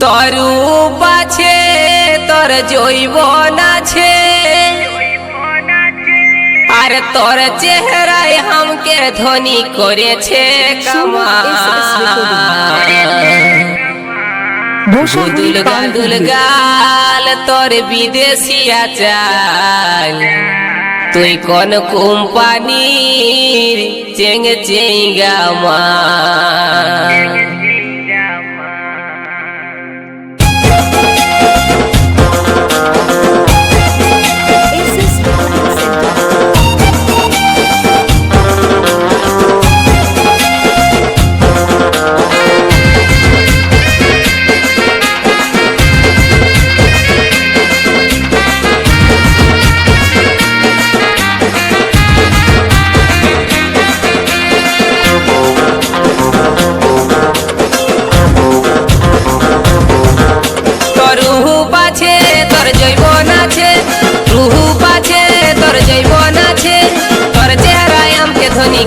তোর রূপ আছে তোর জৈবন আছে আর তোর চেহারায় हमके ধনী করেছে কামাল দুল গাল গাল তোর বিদেশিয়া চাল তুই কোন কোম্পানির চেঙ্গ চেঙ্গা মাল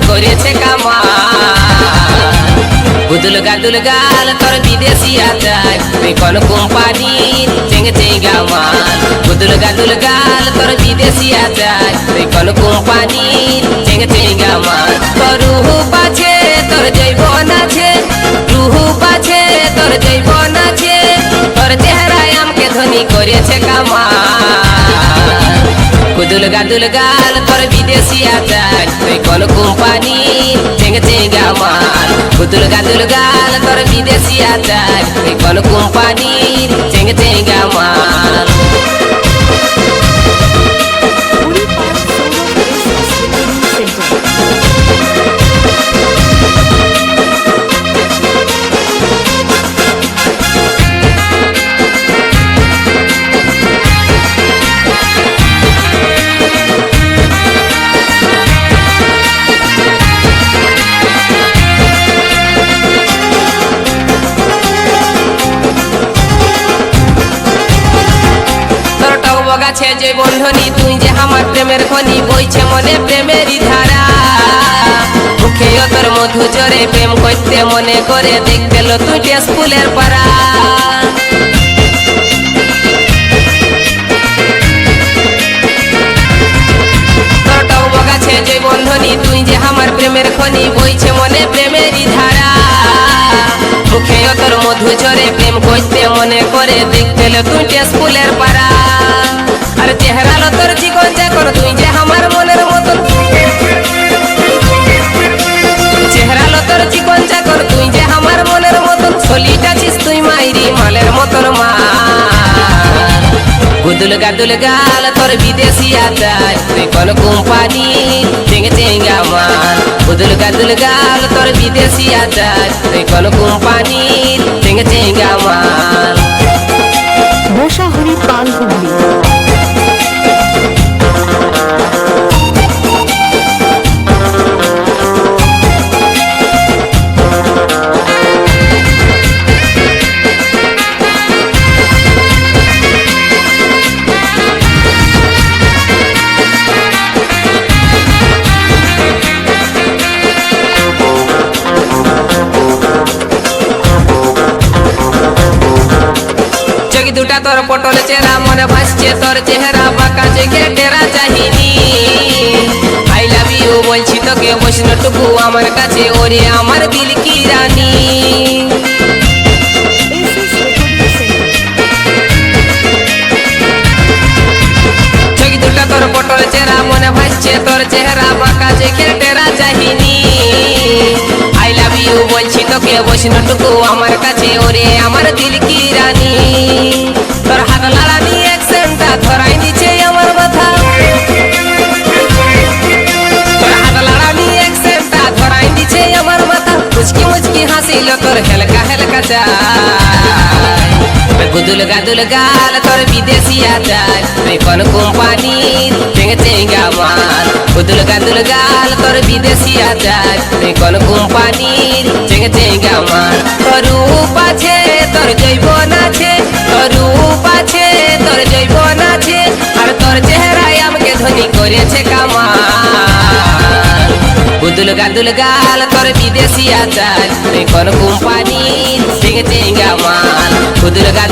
করেছে কামাল দুল গাল তোর বিদেশিয়া চাই তুই কোন কোম্পানির চেঙ্গে চেঙ্গা মাল দুল গাল তোর বিদেশিয়া চাই তুই কোন কোম্পানির চেঙ্গে চেঙ্গা মাল তোর রূপ আছে তোর জৈবন আছে রূপ আছে তোর জৈবন আছে তোর চেহারায় हमके ধনী করেছে কামাল দুল গাল তোর বিদেশিয়া চাই তুই কোন কোম্পানি চেঙ্গে চেঙ্গা মাল দুল গাল তোর বিদেশিয়া চাই তুই কোন কোম্পানি চেঙ্গে চেঙ্গা মাল গাছে যে বন্ধনী তুই যে আমার প্রেমের খনি বইছে মনে প্রেমেরই ধারা মুখে তোর মধু জরে প্রেম করতে মনে করে দেখতে লো তুই স্কুলের পাড়া তোরটাও বগাছে যে বন্ধনী তুই যে আমার প্রেমের খনি বইছে মনে প্রেমেরই ধারা মুখে তোর মধু জরে প্রেম করতে মনে করে দেখতে লো তুই স্কুলের পাড়া আর চেহারা লো তোর জীবন যখন তুই যে আমার মনের মতন চেহারা লো তোর জীবন যখন তুই যে আমার মনের মতন ছলিটা ছিস তুই মাইরি মালের মতন মাল দুল গাল তোর বিদেশিয়া চাই তুই কোন কোম্পানি চেঙ্গে চেঙ্গা মাল দুল গাল তোর বিদেশিয়া চাই তুই কোন কোম্পানি চেঙ্গে চেঙ্গা মাল বসাহরি পাল হুগলি দুটা তোর পটল চেহারা মনে ভাসছে তোর চেহারা বাঁকা জেগে টেরা চাহিনি আই লাভ ইউ বলছি তোকে বৈষ্ণটুকু আমার কাছে ওরে আমার দিল কি রানী চোখ দুটা তোর পটল চেহারা মনে ভাসছে তোর চেহারা বাঁকা জেগে টেরা চাহিনি আই লাভ ইউ বলছি তোকে বৈষ্ণটুকু আমার কাছে ওরে আমার দিল কি রানী তোর হাত লাড়ানি অ্যাকসেন্টটা ধরাই দিচ্ছে আমার মাথা তোর হাত লাড়ানি অ্যাকসেন্টটা ধরাই দিচ্ছে আমার মাথা মুচকি মুচকি হাসিল তোর হেলকা হেলকা চাই দুল গাল তোর বিদেশিয়া চাই তুই কোন কোম্পানির চেঙ্গে চেঙ্গা মাল দুল গাল তোর বিদেশিয়া চাই তুই কোন কোম্পানির চেঙ্গে চেঙ্গা মাল তোর রূপ আছে তোর জৈবন আছে তোর রূপ আছে তোর জৈবন আছে আর তোর চেহারায় हमके ধনী করেছে কামাল দুল গাল তোর বিদেশিয়া চাই তুই কোন কোম্পানির চেঙ্গে চেঙ্গা মাল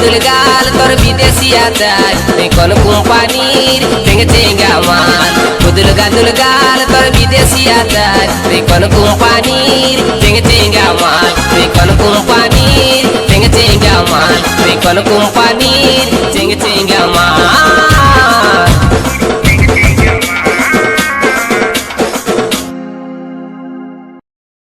গাদুল গাল তোর বিদেশিয়া চাই তুই কোন কোম্পানির চেঙ্গে চেঙ্গা মাল গুদুল গাদুল গাল তোর বিদেশিয়া চাই তুই কোন কোম্পানির চেঙ্গে চেঙ্গা মাল তুই কোন কোম্পানির চেঙ্গে চেঙ্গা মাল তুই কোন কোম্পানির চেঙ্গে চেঙ্গা মাল